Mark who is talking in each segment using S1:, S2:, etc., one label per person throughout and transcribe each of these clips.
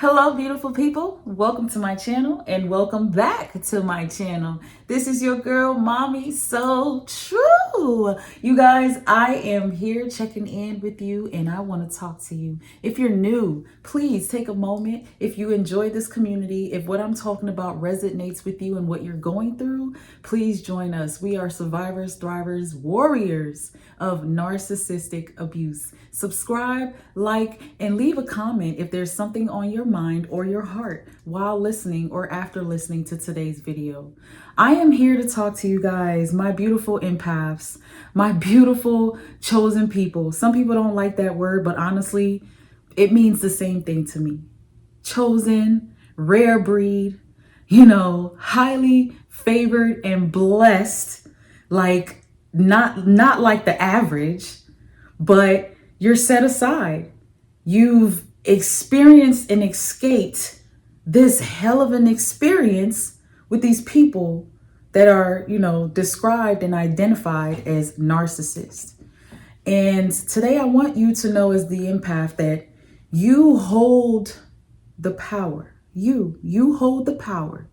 S1: Hello, beautiful people. Welcome to my channel and welcome back to my channel. This is your girl, Mommy So True. You guys, I am here checking in with you and I want to talk to you. If you're new, please take a moment. If you enjoy this community, if what I'm talking about resonates with you and what you're going through, please join us. We are survivors, thrivers, warriors of narcissistic abuse. Subscribe, like, and leave a comment if there's something on your mind or your heart while listening or after listening to today's video. I am here to talk to you guys, my beautiful empaths, my beautiful chosen people. Some people don't like that word, but honestly, it means the same thing to me. Chosen, rare breed, highly favored and blessed, like not like the average, but you're set aside. You've experienced and escaped this hell of an experience with these people that are, described and identified as narcissists. And today I want you to know, as the empath, that you hold the power. You hold the power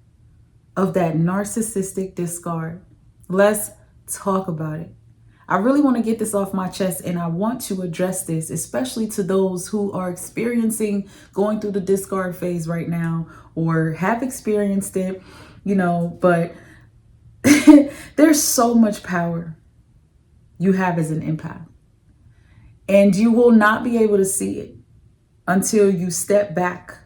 S1: of that narcissistic discard. Let's talk about it. I really want to get this off my chest, and I want to address this, especially to those who are going through the discard phase right now or have experienced it, but there's so much power you have as an empath, and you will not be able to see it until you step back,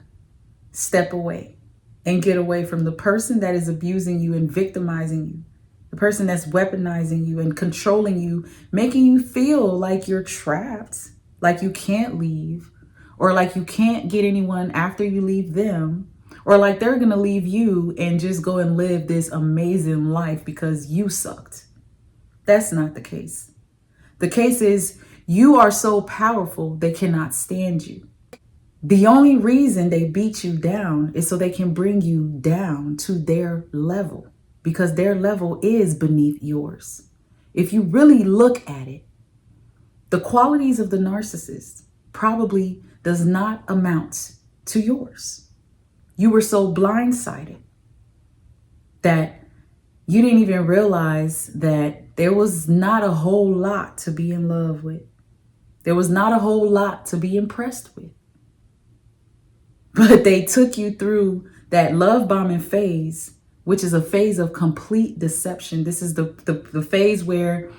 S1: step away, and get away from the person that is abusing you and victimizing you. The person that's weaponizing you and controlling you, making you feel like you're trapped, like you can't leave, or like you can't get anyone after you leave them, or like they're going to leave you and just go and live this amazing life because you sucked. That's not the case. The case is you are so powerful they cannot stand you. The only reason they beat you down is so they can bring you down to their level, because their level is beneath yours. If you really look at it, the qualities of the narcissist probably does not amount to yours. You were so blindsided that you didn't even realize that there was not a whole lot to be in love with. There was not a whole lot to be impressed with. But they took you through that love bombing phase, which is a phase of complete deception. This is the phase where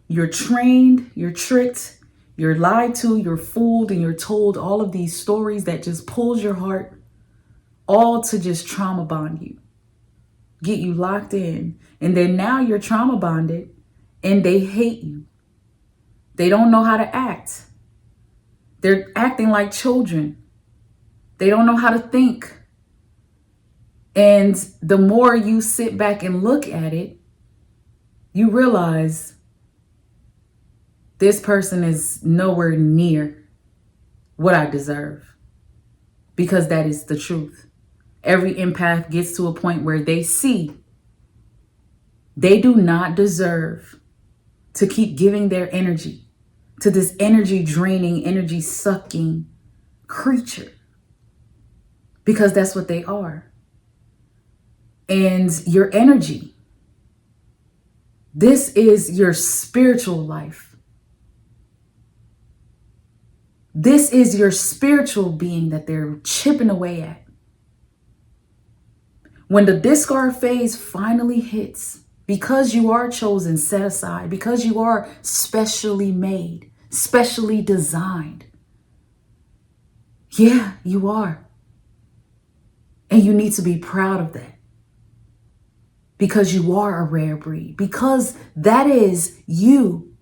S1: you're trained, you're tricked, you're lied to, you're fooled, and you're told all of these stories that just pulls your heart, all to just trauma bond you, get you locked in. And then now you're trauma bonded and they hate you. They don't know how to act. They're acting like children. They don't know how to think. And the more you sit back and look at it, you realize this person is nowhere near what I deserve, because that is the truth. Every empath gets to a point where they see they do not deserve to keep giving their energy to this energy draining, energy sucking creature, because that's what they are. And your energy, this is your spiritual life. This is your spiritual being that they're chipping away at. When the discard phase finally hits, because you are chosen, set aside, because you are specially made, specially designed. Yeah, you are. And you need to be proud of that. Because you are a rare breed, because that is you.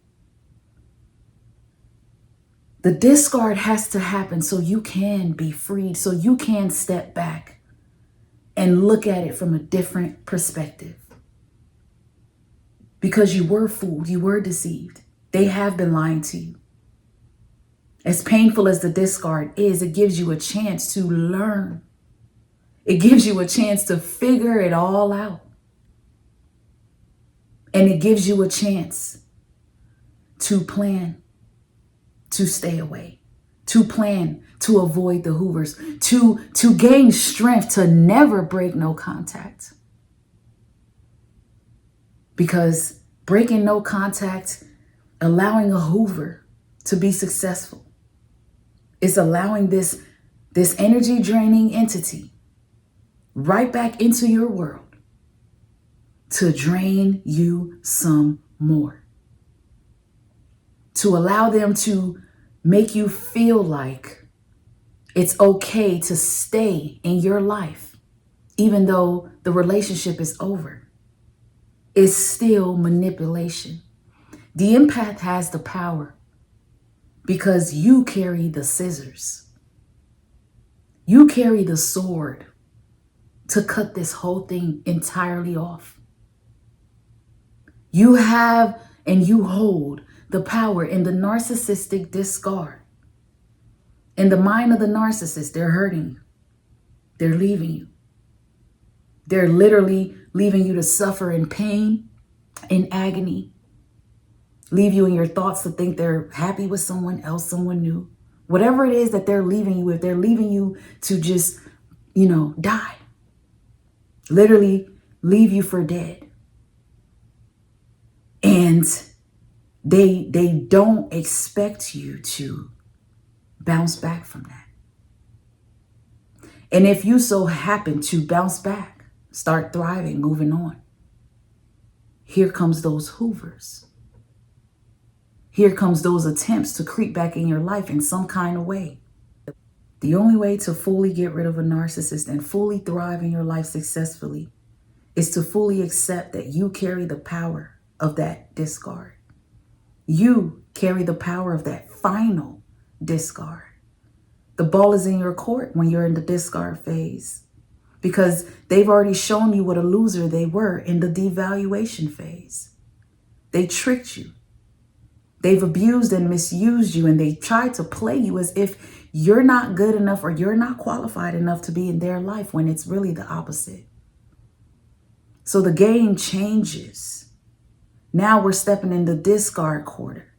S1: The discard has to happen so you can be freed, so you can step back and look at it from a different perspective. Because you were fooled, you were deceived. They have been lying to you. As painful as the discard is, it gives you a chance to learn. It gives you a chance to figure it all out. And it gives you a chance to plan to stay away, to plan to avoid the Hoovers, to gain strength to never break no contact. Because breaking no contact, allowing a Hoover to be successful, is allowing this energy draining entity right back into your world to drain you some more. To allow them to make you feel like it's okay to stay in your life, even though the relationship is over. It's still manipulation. The empath has the power because you carry the scissors. You carry the sword to cut this whole thing entirely off. You have and you hold the power in the narcissistic discard. In the mind of the narcissist, they're hurting you. They're leaving you. They're literally leaving you to suffer in pain, in agony. Leave you in your thoughts to think they're happy with someone else, someone new. Whatever it is that they're leaving you with, they're leaving you to just, die. Literally leave you for dead. And they don't expect you to bounce back from that. And if you so happen to bounce back, start thriving, moving on, here comes those Hoovers. Here comes those attempts to creep back in your life in some kind of way. The only way to fully get rid of a narcissist and fully thrive in your life successfully is to fully accept that you carry the power of that discard. You carry the power of that final discard. The ball is in your court when you're in the discard phase, because they've already shown you what a loser they were in the devaluation phase. They tricked you. They've abused and misused you, and they tried to play you as if you're not good enough or you're not qualified enough to be in their life, when it's really the opposite. So the game changes. Now we're stepping in the discard quarter.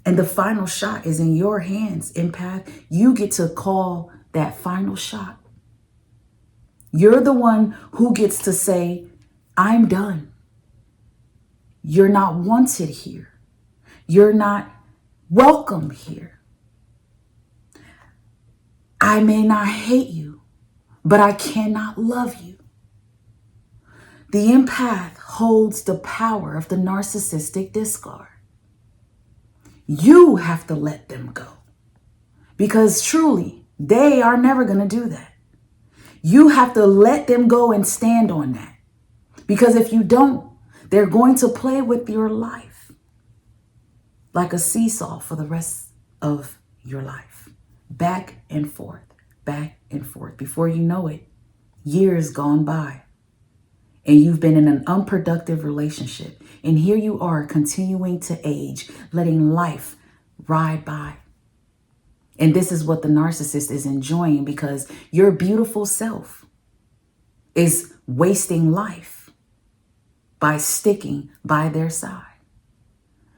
S1: And the final shot is in your hands, empath. You get to call that final shot. You're the one who gets to say, I'm done. You're not wanted here. You're not welcome here. I may not hate you, but I cannot love you. The empath holds the power of the narcissistic discard. You have to let them go, because truly, they are never going to do that. You have to let them go and stand on that, because if you don't, they're going to play with your life like a seesaw for the rest of your life. Back and forth, back and forth. Before you know it, years gone by, and you've been in an unproductive relationship. And here you are continuing to age, letting life ride by. And this is what the narcissist is enjoying, because your beautiful self is wasting life by sticking by their side,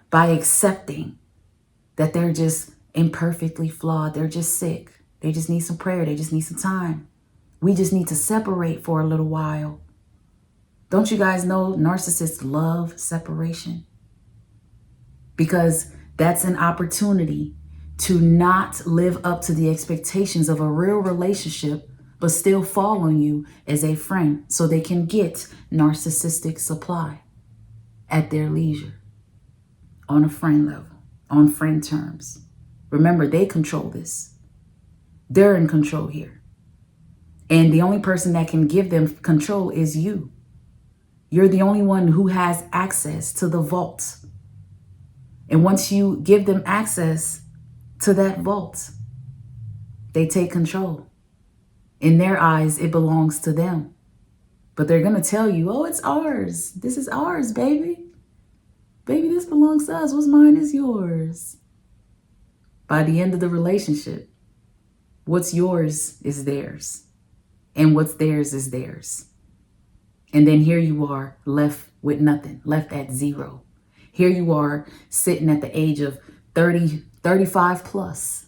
S1: by accepting that they're just imperfectly flawed. They're just sick. They just need some prayer. They just need some time. We just need to separate for a little while. Don't you guys know narcissists love separation? Because that's an opportunity to not live up to the expectations of a real relationship, but still fall on you as a friend so they can get narcissistic supply at their leisure, on a friend level, on friend terms. Remember, they control this. They're in control here. And the only person that can give them control is you. You're the only one who has access to the vault. And once you give them access to that vault, they take control. In their eyes, it belongs to them. But they're going to tell you, oh, it's ours. This is ours, baby. Baby, this belongs to us. What's mine is yours. By the end of the relationship, what's yours is theirs. And what's theirs is theirs. And then here you are left with nothing, left at zero. Here you are sitting at the age of 30, 35 plus,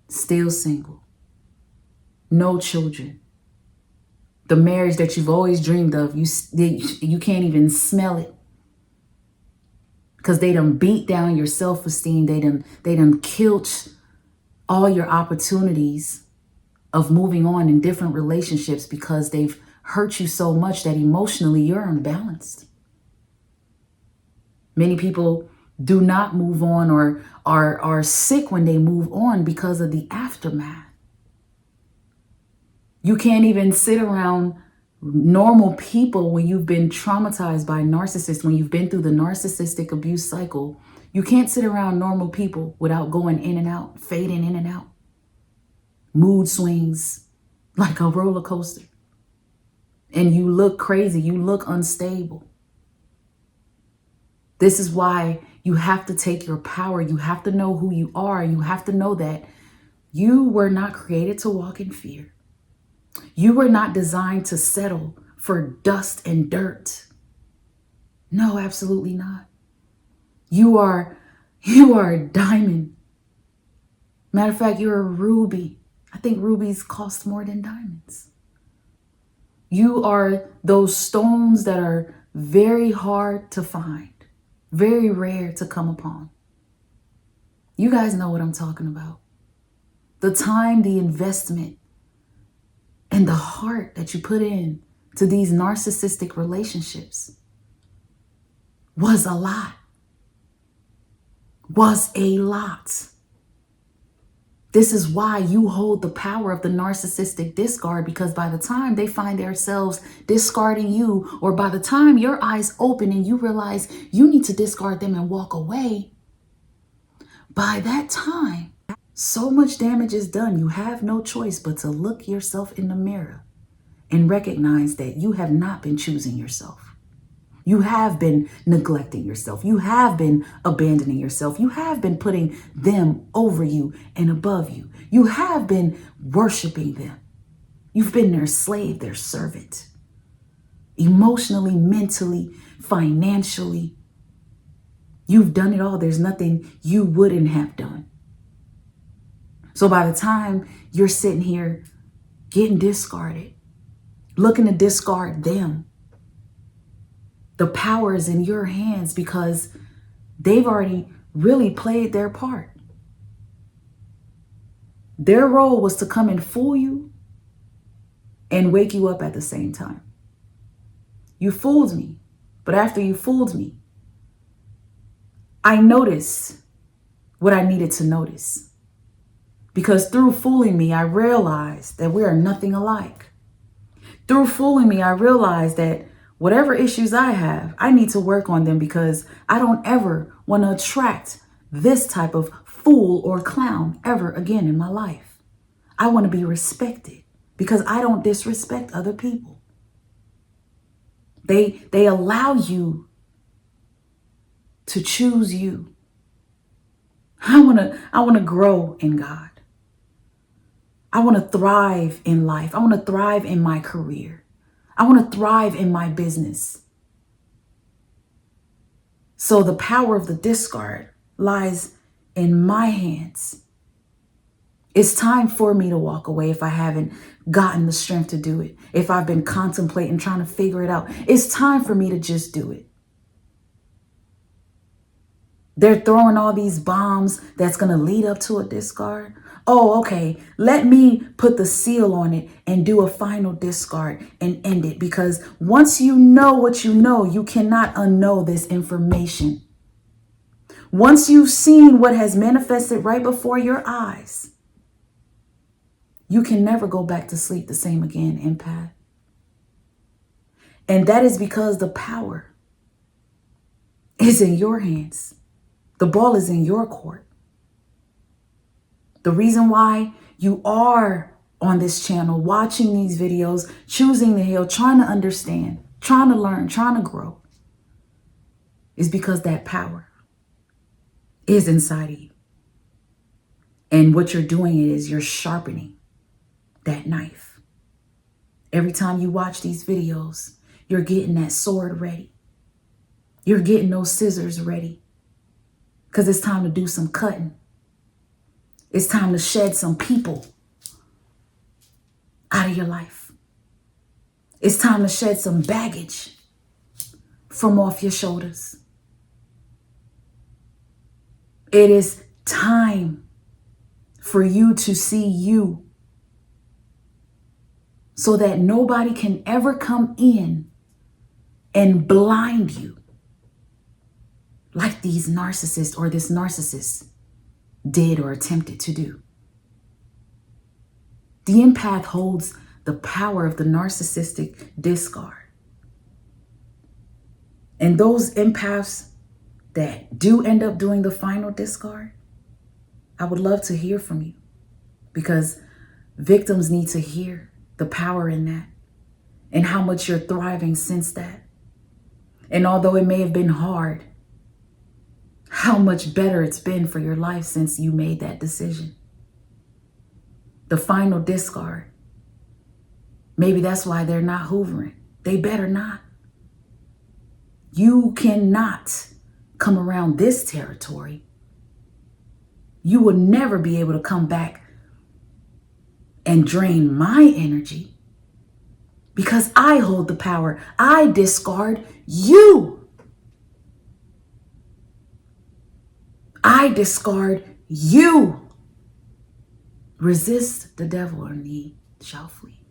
S1: still single, no children. The marriage that you've always dreamed of, you can't even smell it because they done beat down your self-esteem. They done killed all your opportunities of moving on in different relationships because they've hurt you so much that emotionally you're unbalanced. Many people do not move on or are sick when they move on because of the aftermath. You can't even sit around normal people when you've been traumatized by narcissists, when you've been through the narcissistic abuse cycle. You can't sit around normal people without going in and out, fading in and out. Mood swings like a roller coaster. And you look crazy. You look unstable. This is why you have to take your power. You have to know who you are. You have to know that you were not created to walk in fear. You were not designed to settle for dust and dirt. No, absolutely not. You are a diamond. Matter of fact, you're a ruby. I think rubies cost more than diamonds. You are those stones that are very hard to find, very rare to come upon. You guys know what I'm talking about. The time, the investment, and the heart that you put in to these narcissistic relationships was a lot. This is why you hold the power of the narcissistic discard, because by the time they find themselves discarding you, or by the time your eyes open and you realize you need to discard them and walk away, by that time, so much damage is done. You have no choice but to look yourself in the mirror and recognize that you have not been choosing yourself. You have been neglecting yourself. You have been abandoning yourself. You have been putting them over you and above you. You have been worshiping them. You've been their slave, their servant. Emotionally, mentally, financially. You've done it all. There's nothing you wouldn't have done. So by the time you're sitting here getting discarded, looking to discard them, the power is in your hands because they've already really played their part. Their role was to come and fool you and wake you up at the same time. You fooled me, but after you fooled me, I noticed what I needed to notice. Because through fooling me, I realized that we are nothing alike. Through fooling me, I realized that whatever issues I have, I need to work on them because I don't ever want to attract this type of fool or clown ever again in my life. I want to be respected because I don't disrespect other people. They allow you to choose you. I want to grow in God. I want to thrive in life. I want to thrive in my career. I want to thrive in my business. So the power of the discard lies in my hands. It's time for me to walk away if I haven't gotten the strength to do it. If I've been contemplating, trying to figure it out. It's time for me to just do it. They're throwing all these bombs that's going to lead up to a discard. Oh, okay. Let me put the seal on it and do a final discard and end it. Because once you know what you know, you cannot unknow this information. Once you've seen what has manifested right before your eyes, you can never go back to sleep the same again, empath. And that is because the power is in your hands. The ball is in your court. The reason why you are on this channel, watching these videos, choosing to heal, trying to understand, trying to learn, trying to grow, is because that power is inside of you. And what you're doing is you're sharpening that knife. Every time you watch these videos, you're getting that sword ready. You're getting those scissors ready. Because it's time to do some cutting. It's time to shed some people out of your life. It's time to shed some baggage from off your shoulders. It is time for you to see you so that nobody can ever come in and blind you like these narcissists or this narcissist did or attempted to do. The empath holds the power of the narcissistic discard. And those empaths that do end up doing the final discard, I would love to hear from you, because victims need to hear the power in that and how much you're thriving since that. And although it may have been hard, how much better it's been for your life since you made that decision. The final discard. Maybe that's why they're not hoovering. They better not. You cannot come around this territory. You will never be able to come back and drain my energy, because I hold the power. I discard you. I discard you. Resist the devil and he shall flee.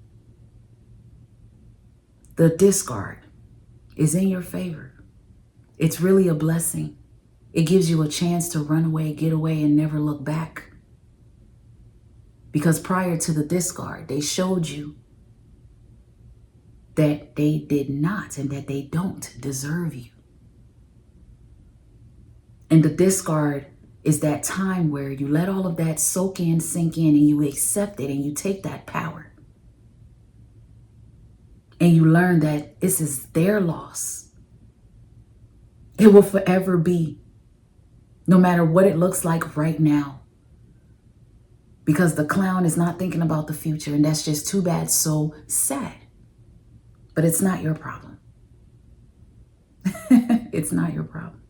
S1: The discard is in your favor. It's really a blessing. It gives you a chance to run away, get away, and never look back. Because prior to the discard, they showed you that they did not and that they don't deserve you. And the discard is that time where you let all of that soak in, sink in, and you accept it and you take that power. And you learn that this is their loss. It will forever be, no matter what it looks like right now. Because the clown is not thinking about the future, and that's just too bad, so sad. But it's not your problem. It's not your problem.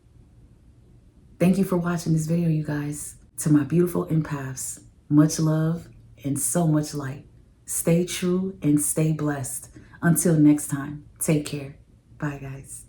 S1: Thank you for watching this video, you guys. To my beautiful empaths, much love and so much light. Stay true and stay blessed. Until next time, take care. Bye, guys.